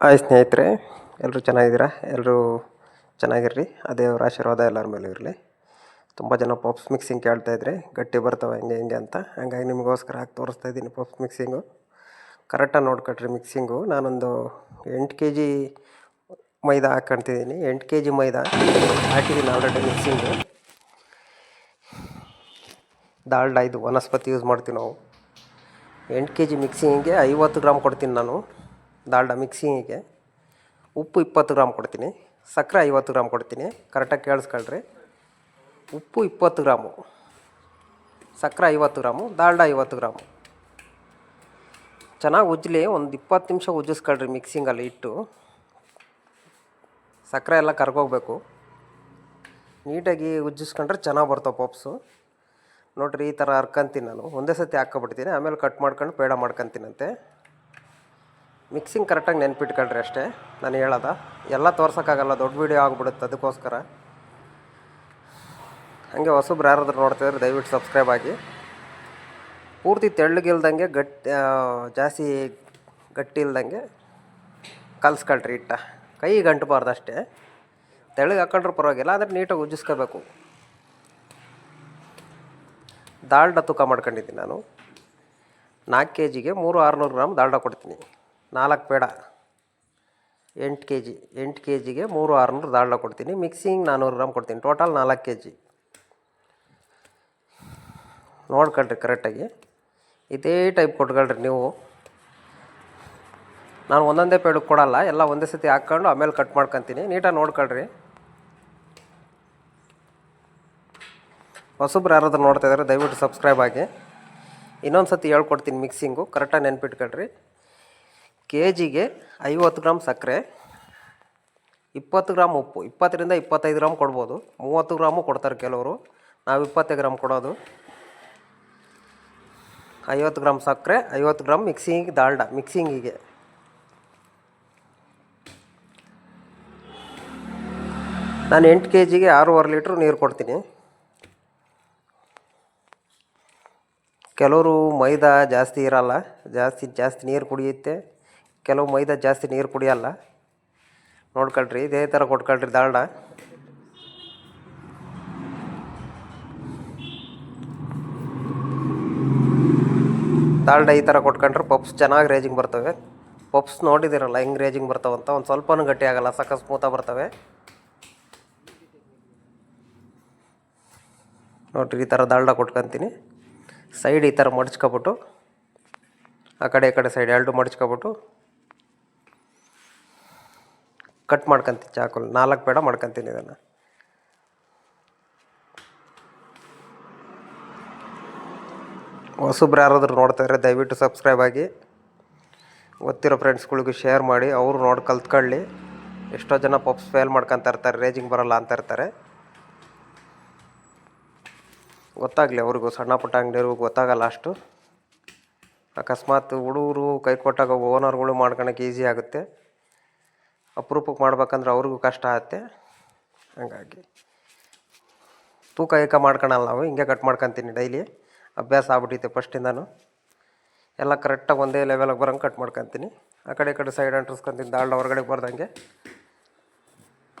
Hi ಸ್ನೇಹಿತರೆ, ಎಲ್ಲರೂ ಚೆನ್ನಾಗಿದ್ದೀರಾ? ಎಲ್ಲರೂ ಚೆನ್ನಾಗಿರ್ರಿ. ಆ ದೇವ್ರ ಆಶೀರ್ವಾದ ಎಲ್ಲರ ಮೇಲೂ ಇರಲಿ. ತುಂಬ ಜನ ಪಪ್ಸ್ ಮಿಕ್ಸಿಂಗ್ ಕೇಳ್ತಾಯಿದ್ರಿ, ಗಟ್ಟಿ ಬರ್ತವೆ ಹೆಂಗೆ ಹೆಂಗೆ ಅಂತ. ಹಂಗಾಗಿ ನಿಮಗೋಸ್ಕರ ಹಾಕಿ ತೋರಿಸ್ತಾ ಇದ್ದೀನಿ ಪಪ್ಸ್ ಮಿಕ್ಸಿಂಗು. ಕರೆಕ್ಟಾಗಿ ನೋಡ್ಕೊಳ್ರಿ ಮಿಕ್ಸಿಂಗು. ನಾನೊಂದು 8 ಕೆ ಜಿ ಮೈದಾ ಹಾಕ್ಕೊಳ್ತಿದ್ದೀನಿ. 8 ಕೆ ಜಿ ಮೈದಾ ಹಾಕಿದ್ದೀನಿ ಆಲ್ರೆಡಿ ಮಿಕ್ಸಿಂಗು. ದಾಲ್ಡ ಇದು ವನಸ್ಪತಿ ಯೂಸ್ ಮಾಡ್ತೀವಿ ನಾವು. 8 ಕೆ ಜಿ ಮಿಕ್ಸಿಂಗಿಗೆ 50 ಗ್ರಾಮ್ ಕೊಡ್ತೀನಿ ನಾನು ದಾಲ್ಡ ಮಿಕ್ಸಿಂಗಿಗೆ. ಉಪ್ಪು 20 ಗ್ರಾಮ್ ಕೊಡ್ತೀನಿ, ಸಕ್ಕರೆ 50 ಗ್ರಾಮ್ ಕೊಡ್ತೀನಿ. ಕರೆಕ್ಟಾಗಿ ಕೇಳಿಸ್ಕೊಳ್ರಿ. ಉಪ್ಪು 20 ಗ್ರಾಮು, ಸಕ್ಕರೆ 50 ಗ್ರಾಮು, ದಾಲ್ಡ 50 ಗ್ರಾಮು. ಚೆನ್ನಾಗಿ ಉಜ್ಜಲಿ, ಒಂದು 20 ನಿಮಿಷ ಉಜ್ಜಿಸ್ಕೊಳ್ರಿ ಮಿಕ್ಸಿಂಗಲ್ಲಿ ಇಟ್ಟು. ಸಕ್ಕರೆ ಎಲ್ಲ ಕರ್ಗೋಗ್ಬೇಕು. ನೀಟಾಗಿ ಉಜ್ಜಿಸ್ಕೊಂಡ್ರೆ ಚೆನ್ನಾಗಿ ಬರ್ತಾವೆ ಪಪ್ಸು. ನೋಡಿರಿ, ಈ ಥರ ಹರ್ಕೊಂತೀನಿ ನಾನು. ಒಂದೇ ಸತಿ ಹಾಕ್ಕೊಬಿಡ್ತೀನಿ, ಆಮೇಲೆ ಕಟ್ ಮಾಡ್ಕೊಂಡು ಪೇಡ ಮಾಡ್ಕೊತೀನಂತೆ. ಮಿಕ್ಸಿಂಗ್ ಕರೆಕ್ಟಾಗಿ ನೆನ್ಪಿಟ್ಕೊಳ್ರಿ ಅಷ್ಟೇ ನಾನು ಹೇಳೋದ. ಎಲ್ಲ ತೋರ್ಸೋಕ್ಕಾಗಲ್ಲ, ದೊಡ್ಡ ವೀಡಿಯೋ ಆಗಿಬಿಡುತ್ತೆ. ಅದಕ್ಕೋಸ್ಕರ ಹಾಗೆ ಹೊಸಬ್ರು ಯಾರಾದ್ರೂ ನೋಡ್ತಿದ್ರೆ ದಯವಿಟ್ಟು ಸಬ್ಸ್ಕ್ರೈಬ್ ಆಗಿ. ಪೂರ್ತಿ ತೆಳ್ಳಗಿಲ್ದಂಗೆ ಜಾಸ್ತಿ ಗಟ್ಟಿ ಇಲ್ದಂಗೆ ಕಲಿಸ್ಕೊಳ್ರಿ ಹಿಟ್ಟ. ಕೈ ಗಂಟಬಾರ್ದು ಅಷ್ಟೇ. ತೆಳ್ಳಗೆ ಹಾಕೊಂಡ್ರೂ ಪರವಾಗಿಲ್ಲ, ಆದರೆ ನೀಟಾಗಿ ಉಜ್ಜಿಸ್ಕೋಬೇಕು. ದಾಲ್ಡ ತೂಕ ಮಾಡ್ಕೊಂಡಿದ್ದೀನಿ ನಾನು. 4 ಕೆ ಜಿಗೆ 300-600 ಗ್ರಾಮ್ ದಾಲ್ಡ ಕೊಡ್ತೀನಿ. 4 ಪೇಡ 8 ಕೆ ಜಿ. 8 ಕೆ ಜಿಗೆ 300-600 ದಾಲ್ಡ ಕೊಡ್ತೀನಿ. ಮಿಕ್ಸಿಂಗ್ 400 ಗ್ರಾಮ್ ಕೊಡ್ತೀನಿ. Total 4 K G. ನೋಡ್ಕೊಳ್ರಿ ಕರೆಕ್ಟಾಗಿ. ಇದೇ ಟೈಪ್ ಕೊಟ್ಕೊಳ್ರಿ ನೀವು. ನಾನು ಒಂದೊಂದೇ ಪೇಡಕ್ಕೆ ಕೊಡಲ್ಲ, ಎಲ್ಲ ಒಂದೇ ಸತಿ ಹಾಕ್ಕೊಂಡು ಆಮೇಲೆ ಕಟ್ ಮಾಡ್ಕೊತೀನಿ. ನೀಟಾಗಿ ನೋಡ್ಕೊಳ್ರಿ. ಹೊಸಬ್ರು ಯಾರಾದ್ರೂ ನೋಡ್ತಾಯಿದ್ರೆ ದಯವಿಟ್ಟು ಸಬ್ಸ್ಕ್ರೈಬ್ ಆಗಿ. ಇನ್ನೊಂದು ಸತಿ ಹೇಳ್ಕೊಡ್ತೀನಿ ಮಿಕ್ಸಿಂಗು, ಕರೆಕ್ಟಾಗಿ ನೆನ್ಪಿಟ್ಕೊಳ್ರಿ. ಕೆ ಜಿಗೆ 50 ಗ್ರಾಮ್ ಸಕ್ಕರೆ, 20 ಗ್ರಾಮ್ ಉಪ್ಪು. 20ರಿಂದ 25 ಗ್ರಾಮ್ ಕೊಡ್ಬೋದು, 30 ಗ್ರಾಮು ಕೊಡ್ತಾರೆ ಕೆಲವರು. ನಾವು 20 ಗ್ರಾಮ್ ಕೊಡೋದು. 50 ಗ್ರಾಮ್ ಸಕ್ಕರೆ, 50 ಗ್ರಾಮ್ ಮಿಕ್ಸಿಂಗಿಗೆ ದಾಲ್ಡ. ಮಿಕ್ಸಿಂಗಿಗೆ ನಾನು 8 ಕೆ ಜಿಗೆ 6.5 ಲೀಟ್ರ್ ನೀರು ಕೊಡ್ತೀನಿ. ಕೆಲವರು ಮೈದಾ ಜಾಸ್ತಿ ಇರೋಲ್ಲ, ಜಾಸ್ತಿ ನೀರು ಕುಡಿಯುತ್ತೆ. ಕೆಲವು ಮೈದಾ ಜಾಸ್ತಿ ನೀರು ಕುಡಿಯೋಲ್ಲ. ನೋಡ್ಕೊಳ್ರಿ, ಇದೇ ಥರ ಕೊಟ್ಕೊಳ್ರಿ ದಾಲ್ಡ. ದಾಲ್ಡ ಈ ಥರ ಕೊಟ್ಕೊಂಡ್ರೆ ಪಪ್ಸ್ ಚೆನ್ನಾಗಿ ರೇಜಿಂಗ್ ಬರ್ತವೆ. ಪಪ್ಸ್ ನೋಡಿದಿರಲ್ಲ ಹೆಂಗೆ ರೇಜಿಂಗ್ ಬರ್ತಾವಂತ. ಒಂದು ಸ್ವಲ್ಪನೂ ಗಟ್ಟಿ ಆಗೋಲ್ಲ, ಸಕ್ಕ ಸ್ಮೂತಾಗಿ ಬರ್ತವೆ. ನೋಡಿರಿ, ಈ ಥರ ದಾಲ್ಡ ಕೊಟ್ಕೊತೀನಿ. ಸೈಡ್ ಈ ಥರ ಮಡ್ಚ್ಕೊಬಿಟ್ಟು, ಆ ಕಡೆ ಈ ಕಡೆ ಸೈಡ್ ಎರಡು ಮಡ್ಚ್ಕೊಬಿಟ್ಟು ಕಟ್ ಮಾಡ್ಕೊತೀನಿ ಚಾಕುಲಿ. 4 ಪೇಡ ಮಾಡ್ಕೊತೀನಿ ಇದನ್ನು. ಹೊಸಬ್ರು ಯಾರಾದ್ರೂ ನೋಡ್ತಾಯಿದ್ರೆ ದಯವಿಟ್ಟು ಸಬ್ಸ್ಕ್ರೈಬ್ ಆಗಿ. ಗೊತ್ತಿರೋ ಫ್ರೆಂಡ್ಸ್ಗಳಿಗೂ ಶೇರ್ ಮಾಡಿ, ಅವರು ನೋಡಿ ಕಲ್ತ್ಕೊಳ್ಳಿ. ಎಷ್ಟೋ ಜನ ಪಪ್ಸ್ ಫೇಲ್ ಮಾಡ್ಕೊತಾ ಇರ್ತಾರೆ, ರೇಜಿಂಗ್ ಬರೋಲ್ಲ ಅಂತ ಇರ್ತಾರೆ. ಗೊತ್ತಾಗಲಿ ಅವ್ರಿಗೂ, ಸಣ್ಣ ಪುಟ್ಟ ಅಂಗಡಿಯವ್ರಿಗೂ ಗೊತ್ತಾಗಲ್ಲ ಅಷ್ಟು. ಅಕಸ್ಮಾತ್ ಹುಡುಗರು ಕೈ ಕೊಟ್ಟಾಗ ಓನರ್ಗಳು ಮಾಡ್ಕೊಳಕ್ಕೆ ಈಸಿ ಆಗುತ್ತೆ. ಅಪರೂಪಕ್ಕೆ ಮಾಡ್ಬೇಕಂದ್ರೆ ಅವ್ರಿಗೂ ಕಷ್ಟ ಆಗುತ್ತೆ. ಹಾಗಾಗಿ ತೂಕ ಏಕ ಮಾಡ್ಕೊಳಲ್ಲ ನಾವು, ಹಿಂಗೆ ಕಟ್ ಮಾಡ್ಕೊತೀನಿ ಡೈಲಿ. ಅಭ್ಯಾಸ ಆಗ್ಬಿಟ್ಟೈತೆ ಫಸ್ಟಿಂದನೂ. ಎಲ್ಲ ಕರೆಕ್ಟಾಗಿ ಒಂದೇ ಲೆವೆಲಾಗಿ ಬರೋಂಗೆ ಕಟ್ ಮಾಡ್ಕೊತೀನಿ. ಆ ಕಡೆ ಈ ಕಡೆ ಸೈಡ್ ಅಂಟಿಸ್ಕೊತೀನಿ ದಾಲ್ಡ ಹೊರಗಡೆ ಬರ್ದಂಗೆ.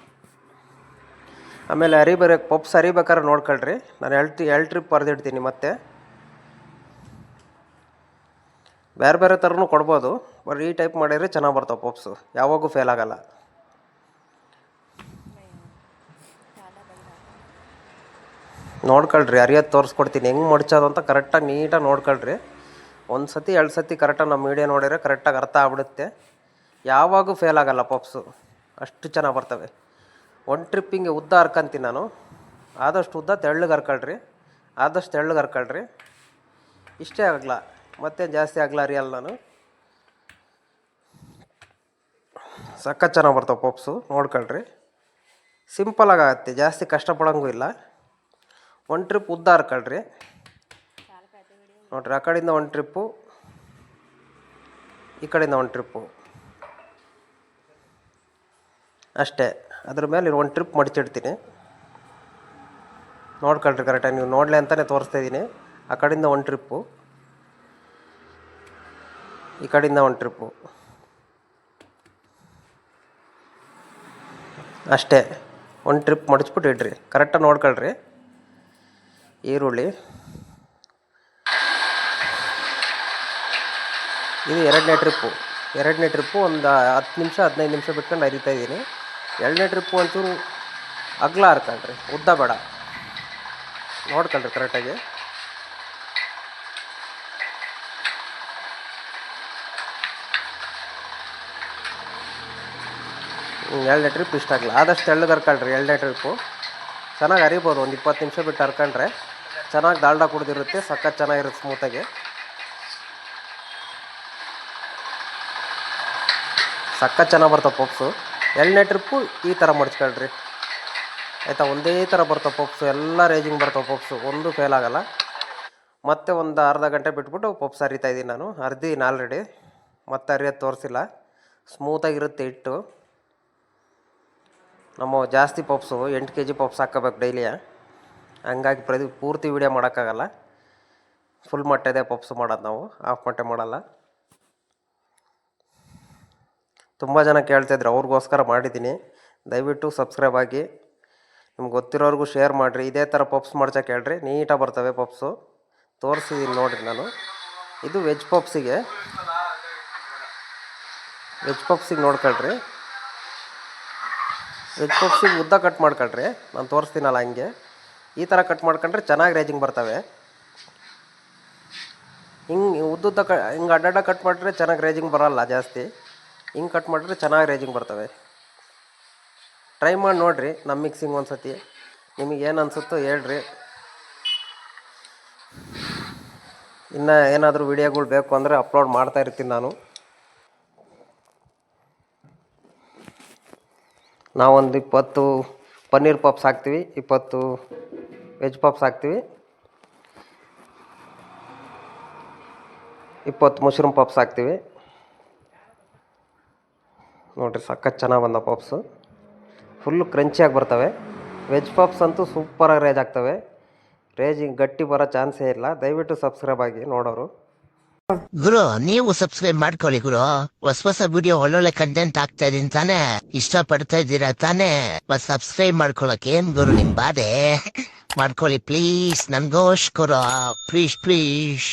ಆಮೇಲೆ ಪಪ್ಸ್ ಅರಿಬೇಕಾದ್ರೆ ನೋಡ್ಕೊಳ್ರಿ. ನಾನು ಎಲ್ ಟ್ರಿಪ್ ಬರೆದಿಡ್ತೀನಿ. ಮತ್ತೆ ಬೇರೆ ಬೇರೆ ಥರನೂ ಕೊಡ್ಬೋದು, ಬಟ್ ಈ ಟೈಪ್ ಮಾಡಿದರೆ ಚೆನ್ನಾಗಿ ಬರ್ತಾವೆ ಪಪ್ಸು. ಯಾವಾಗೂ ಫೇಲ್ ಆಗೋಲ್ಲ. ನೋಡ್ಕೊಳ್ರಿ, ಅರಿಯೋದು ತೋರಿಸ್ಕೊಡ್ತೀನಿ ಹೆಂಗೆ ಮಡ್ಚೋದು ಅಂತ. ಕರೆಕ್ಟಾಗಿ ನೀಟಾಗಿ ನೋಡ್ಕೊಳ್ರಿ. 1 ಸತಿ 2 ಸತಿ ಕರೆಕ್ಟಾಗಿ ನಮ್ಮ ವೀಡಿಯೋ ನೋಡಿದರೆ ಕರೆಕ್ಟಾಗಿ ಅರ್ಥ ಆಗ್ಬಿಡುತ್ತೆ. ಯಾವಾಗೂ ಫೇಲ್ ಆಗೋಲ್ಲ ಪಪ್ಸು, ಅಷ್ಟು ಚೆನ್ನಾಗಿ ಬರ್ತವೆ. 1 ಟ್ರಿಪ್ಪಿಂಗೆ ಉದ್ದ ಹರ್ಕೊಂತೀನಿ ನಾನು. ಆದಷ್ಟು ಉದ್ದ ತೆಳ್ಳಗೆ ಹರ್ಕೊಳ್ರಿ, ಆದಷ್ಟು ತೆಳ್ಳಗೆ ಹರ್ಕೊಳ್ರಿ. ಇಷ್ಟೇ ಆಗಲ್ಲ, ಮತ್ತೆ ಜಾಸ್ತಿ ಆಗಲ್ಲ ಅರಿಯಲ್ಲ ನಾನು. ಸಖತ್ ಚೆನ್ನಾಗಿ ಬರ್ತಾವೆ ಪಪ್ಸು. ನೋಡ್ಕೊಳ್ರಿ, ಸಿಂಪಲಾಗಿ ಆಗುತ್ತೆ, ಜಾಸ್ತಿ ಕಷ್ಟಪಡೋಂಗೂ ಇಲ್ಲ. 1 ಟ್ರಿಪ್ ಉದ್ದ ಹರ್ಕೊಳ್ರಿ. ನೋಡಿರಿ, ಆ ಕಡೆಯಿಂದ 1 ಟ್ರಿಪ್ಪು, ಈ ಕಡೆಯಿಂದ 1 ಟ್ರಿಪ್ಪು ಅಷ್ಟೇ. ಅದ್ರ ಮೇಲೆ 1 ಟ್ರಿಪ್ ಮಡಿಚಿಡ್ತೀನಿ. ನೋಡ್ಕೊಳ್ರಿ ಕರೆಕ್ಟಾಗಿ, ನೀವು ನೋಡಲಿ ಅಂತಲೇ ತೋರಿಸ್ತಾಯಿದ್ದೀನಿ. ಆ ಕಡೆಯಿಂದ 1 ಟ್ರಿಪ್ಪು, ಈ ಕಡೆಯಿಂದ 1 ಟ್ರಿಪ್ಪು. ಅಷ್ಟೇ. ಒಂದು ಟ್ರಿಪ್ ಮಡಚ್ಬಿಟ್ಟು ಇಡ್ರಿ. ಕರೆಕ್ಟಾಗಿ ನೋಡ್ಕೊಳ್ರಿ. ಈರುಳ್ಳಿ ಇದು ಎರಡನೇ ಟ್ರಿಪ್ಪು ಒಂದು 10 ನಿಮಿಷ 15 ನಿಮಿಷ ಬಿಟ್ಕೊಂಡು ಅರಿತಾ ಇದ್ದೀನಿ. ಎರಡನೇ ಟ್ರಿಪ್ಪು ಒಂಚೂರು ಅಗಲ ಹರ್ಕೊಳ್ರಿ, ಉದ್ದ ಬೇಡ. ನೋಡ್ಕೊಳ್ರಿ ಕರೆಕ್ಟಾಗಿ. ಎರಡನೇ ಟ್ರಿಪ್ ಇಷ್ಟ ಆಗಲ್ಲ. ಆದಷ್ಟು ತೆಳ್ಳಗೆ ಹರ್ಕೊಳ್ರಿ. ಎರಡನೇ ಟ್ರಿಪ್ಪು ಚೆನ್ನಾಗಿ ಅರಿಬೋದು. ಒಂದು 20 ನಿಮಿಷ ಬಿಟ್ಟು ಹರ್ಕೊಂಡ್ರೆ ಚೆನ್ನಾಗಿ ದಾಲ್ಡ ಕುಡ್ದಿರುತ್ತೆ, ಸಖತ್ ಚೆನ್ನಾಗಿರುತ್ತೆ ಸ್ಮೂತಾಗಿ. ಸಖತ್ ಚೆನ್ನಾಗಿ ಬರ್ತಾವೆ ಪಪ್ಸು. ಎರಡನೇ ಟ್ರಿಪ್ಪು ಈ ಥರ ಮಡ್ಚ್ಕೊಳ್ರಿ ಆಯಿತಾ. ಒಂದೇ ಥರ ಬರ್ತಾವೆ ಪಪ್ಸು, ಎಲ್ಲ ರೇಜಿಂಗ್ ಬರ್ತಾವೆ ಪಪ್ಸು, ಒಂದು ಫೇಲ್ ಆಗೋಲ್ಲ. ಮತ್ತೆ ಒಂದು ಅರ್ಧ ಗಂಟೆ ಬಿಟ್ಬಿಟ್ಟು ಪಪ್ಸ್ ಅರಿತಾಯಿದ್ದೀನಿ ನಾನು. ಅರ್ದಿದ್ದೀನಿ ಆಲ್ರೆಡಿ, ಮತ್ತೆ ಅರಿಯೋದು ತೋರಿಸಿಲ್ಲ. ಸ್ಮೂತಾಗಿರುತ್ತೆ ಹಿಟ್ಟು. ನಮ್ಮ ಜಾಸ್ತಿ ಪಪ್ಸು 8 kg ಪಪ್ಸ್ ಹಾಕ್ಕೋಬೇಕು ಡೈಲಿಯ. ಹಂಗಾಗಿ ಪೂರ್ತಿ ವೀಡಿಯೋ ಮಾಡೋಕ್ಕಾಗಲ್ಲ. ಫುಲ್ ಮೊಟ್ಟೆದೇ ಪಪ್ಸು ಮಾಡೋದು ನಾವು, ಹಾಫ್ ಮೊಟ್ಟೆ ಮಾಡಲ್ಲ. ತುಂಬ ಜನ ಕೇಳ್ತಾಯಿದ್ರು, ಅವ್ರಿಗೋಸ್ಕರ ಮಾಡಿದ್ದೀನಿ. ದಯವಿಟ್ಟು ಸಬ್ಸ್ಕ್ರೈಬ್ ಆಗಿ, ನಿಮ್ಗೆ ಗೊತ್ತಿರೋರ್ಗೂ ಶೇರ್ ಮಾಡಿರಿ. ಇದೇ ಥರ ಪಪ್ಸ್ ಮಾಡ್ಸೋಕೆ ಹೇಳ್ರಿ, ನೀಟಾಗಿ ಬರ್ತವೆ ಪಪ್ಸು. ತೋರಿಸಿದ್ದೀನಿ ನೋಡಿರಿ ನಾನು. ಇದು ವೆಜ್ ಪಪ್ಸಿಗೆ ನೋಡ್ಕೊಳ್ರಿ. ವೆಜ್ ಪಪ್ಸಿಗೆ ಉದ್ದ ಕಟ್ ಮಾಡ್ಕೊಳ್ರಿ. ನಾನು ತೋರಿಸ್ತೀನಲ್ಲ ಹಂಗೆ ಈ ಥರ ಕಟ್ ಮಾಡ್ಕೊಂಡ್ರೆ ಚೆನ್ನಾಗಿ ರೇಜಿಂಗ್ ಬರ್ತವೆ. ಹಿಂಗೆ ಉದ್ದುದ್ದ ಹಿಂಗೆ ಅಡ್ಡಡ್ಡ ಕಟ್ ಮಾಡಿದ್ರೆ ಚೆನ್ನಾಗಿ ರೇಜಿಂಗ್ ಬರೋಲ್ಲ ಜಾಸ್ತಿ. ಹಿಂಗೆ ಕಟ್ ಮಾಡಿದ್ರೆ ಚೆನ್ನಾಗಿ ರೇಜಿಂಗ್ ಬರ್ತವೆ. ಟ್ರೈ ಮಾಡಿ ನೋಡಿರಿ ನಮ್ಮ ಮಿಕ್ಸಿಂಗ್ ಒಂದು ಸತಿ. ನಿಮಗೇನು ಅನಿಸುತ್ತೋ ಹೇಳ್ರಿ. ಇನ್ನು ಏನಾದರೂ ವೀಡಿಯೋಗಳು ಬೇಕು ಅಂದರೆ ಅಪ್ಲೋಡ್ ಮಾಡ್ತಾ ಇರ್ತೀನಿ ನಾನು. ನಾವೊಂದು 20 ಪನ್ನೀರ್ ಪಪ್ಸ್ ಹಾಕ್ತೀವಿ, 20 ವೆಜ್ ಪಪ್ಸ್ ಹಾಕ್ತೀವಿ, 20 ಮಶ್ರೂಮ್ ಪಪ್ಸ್ ಹಾಕ್ತೀವಿ. ನೋಡಿರಿ ಸಖತ್ ಚೆನ್ನಾಗಿ ಬಂದ ಪಪ್ಸು. ಫುಲ್ಲು ಕ್ರಂಚಿಯಾಗಿ ಬರ್ತವೆ. ವೆಜ್ ಪಪ್ಸ್ ಅಂತೂ ಸೂಪರಾಗಿ ರೇಜ್ ಆಗ್ತವೆ. ರೇಜಿಂಗ್ ಗಟ್ಟಿ ಬರೋ ಚಾನ್ಸೇ ಇಲ್ಲ. ದಯವಿಟ್ಟು ಸಬ್ಸ್ಕ್ರೈಬ್ ಆಗಿ ನೋಡೋರು. ಗುರು, ನೀವು ಸಬ್ಸ್ಕ್ರೈಬ್ ಮಾಡ್ಕೊಳ್ಳಿ ಗುರು. ಹೊಸ ವಿಡಿಯೋ ಒಳ್ಳೊಳ್ಳೆ ಕಂಟೆಂಟ್ ಆಗ್ತಾ ಇದೀನಿ ತಾನೇ, ಇಷ್ಟಪಡ್ತಾ ಇದ್ದೀರಾ ತಾನೇ? ಸಬ್ಸ್ಕ್ರೈಬ್ ಮಾಡ್ಕೊಳಕ್ ಏನ್ ಗುರು ನಿಮ್ ಬಾಧೆ? ಮಾಡ್ಕೊಳ್ಳಿ ಪ್ಲೀಸ್, ನನ್ಗೋಸ್ಕರ ಪ್ಲೀಸ್.